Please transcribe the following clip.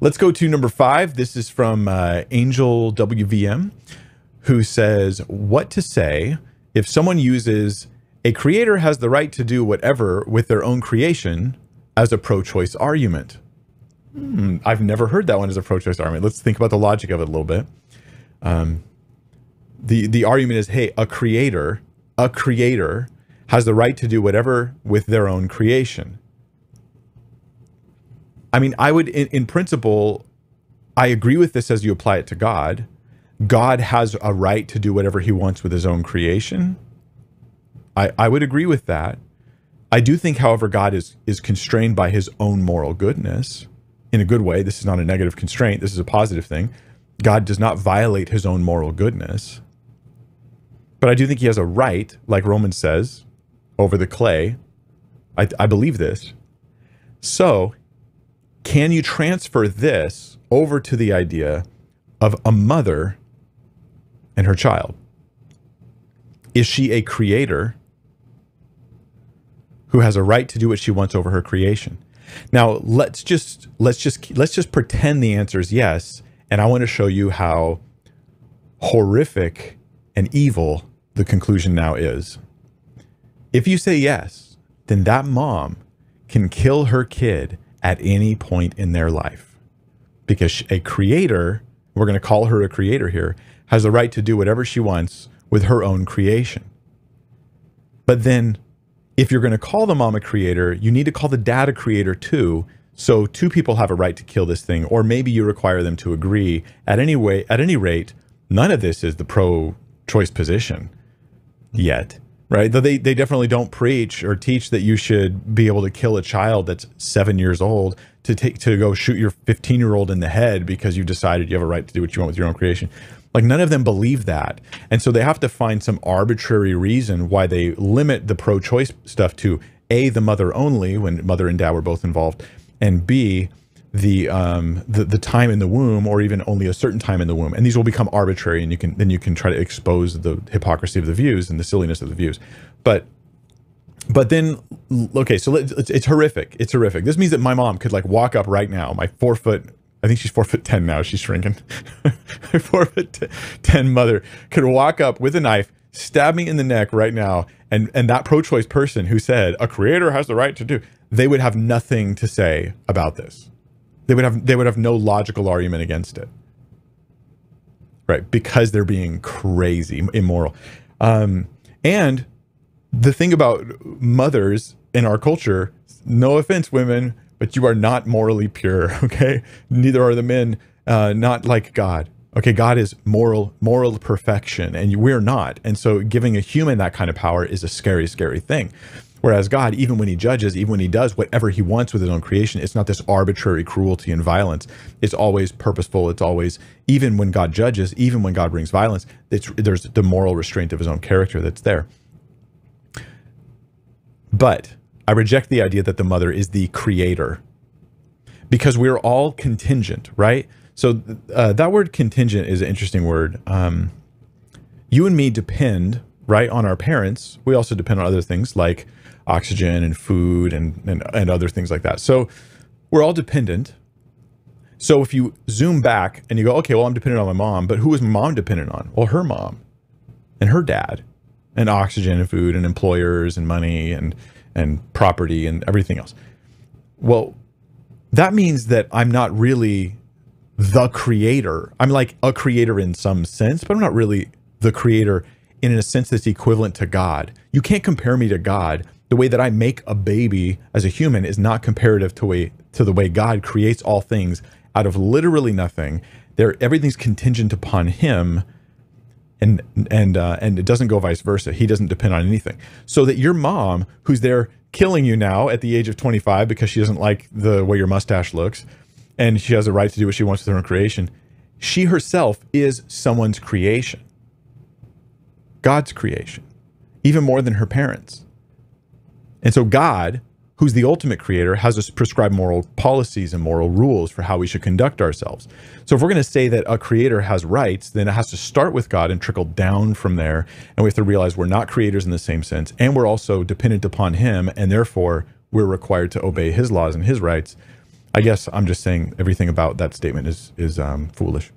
Let's go to number 5. This is from Angel WVM, who says, what to say if someone uses a creator has the right to do whatever with their own creation as a pro-choice argument? I've never heard that one as a pro-choice argument. Let's think about the logic of it a little bit. The argument is, hey, a creator has the right to do whatever with their own creation. I mean, I would, in principle, I agree with this as you apply it to God. God has a right to do whatever he wants with his own creation. I would agree with that. I do think, however, God is constrained by his own moral goodness in a good way. This is not a negative constraint. This is a positive thing. God does not violate his own moral goodness. But I do think he has a right, like Romans says, over the clay. I believe this. So, can you transfer this over to the idea of a mother and her child? Is she a creator who has a right to do what she wants over her creation? Now, let's just pretend the answer is yes, and I want to show you how horrific and evil the conclusion now is. If you say yes, then that mom can kill her kid at any point in their life, because a creator, we're going to call her a creator here, has the right to do whatever she wants with her own creation. But then if you're going to call the mom a creator, you need to call the dad a creator too. So two people have a right to kill this thing, or maybe you require them to agree. At any rate, none of this is the pro-choice position yet, right? Though they definitely don't preach or teach that you should be able to kill a child that's 7 years old to go shoot your 15-year-old in the head because you decided you have a right to do what you want with your own creation. Like, none of them believe that. And so they have to find some arbitrary reason why they limit the pro-choice stuff to A, the mother only, when mother and dad were both involved, and B, the time in the womb, or even only a certain time in the womb. And these will become arbitrary, and you can try to expose the hypocrisy of the views and the silliness of the views. But then, okay, so it's horrific. It's horrific. This means that my mom could like walk up right now, my 4 foot, I think she's 4'10" now, she's shrinking. My 4'10" mother could walk up with a knife, stab me in the neck right now, and that pro-choice person who said a creator has the right to do, they would have nothing to say about this. They would have no logical argument against it, right? Because they're being crazy, immoral. And the thing about mothers in our culture, no offense, women, but you are not morally pure, okay? Neither are the men, not like God. Okay, God is moral perfection, and we're not. And so giving a human that kind of power is a scary, scary thing. Whereas God, even when he judges, even when he does whatever he wants with his own creation, it's not this arbitrary cruelty and violence. It's always purposeful. It's always, even when God judges, even when God brings violence, there's the moral restraint of his own character that's there. But I reject the idea that the mother is the creator, because we're all contingent, right? So that word contingent is an interesting word. You and me depend, right, on our parents. We also depend on other things like oxygen and food and other things like that. So we're all dependent. So if you zoom back and you go, okay, well, I'm dependent on my mom, but who is my mom dependent on? Well, her mom and her dad, and oxygen and food and employers and money and property and everything else. Well, that means that I'm not really the creator. I'm like a creator in some sense, but I'm not really the creator in a sense that's equivalent to God. You can't compare me to God. The way that I make a baby as a human is not comparative to the way God creates all things out of literally nothing. Everything's contingent upon him, and it doesn't go vice versa. He doesn't depend on anything. So that your mom, who's there killing you now at the age of 25 because she doesn't like the way your mustache looks, and she has the right to do what she wants with her own creation, she herself is someone's creation. God's creation, even more than her parents. And so God, who's the ultimate creator, has us prescribe moral policies and moral rules for how we should conduct ourselves. So if we're going to say that a creator has rights, then it has to start with God and trickle down from there. And we have to realize we're not creators in the same sense, and we're also dependent upon him, and therefore we're required to obey his laws and his rights. I guess I'm just saying everything about that statement is foolish.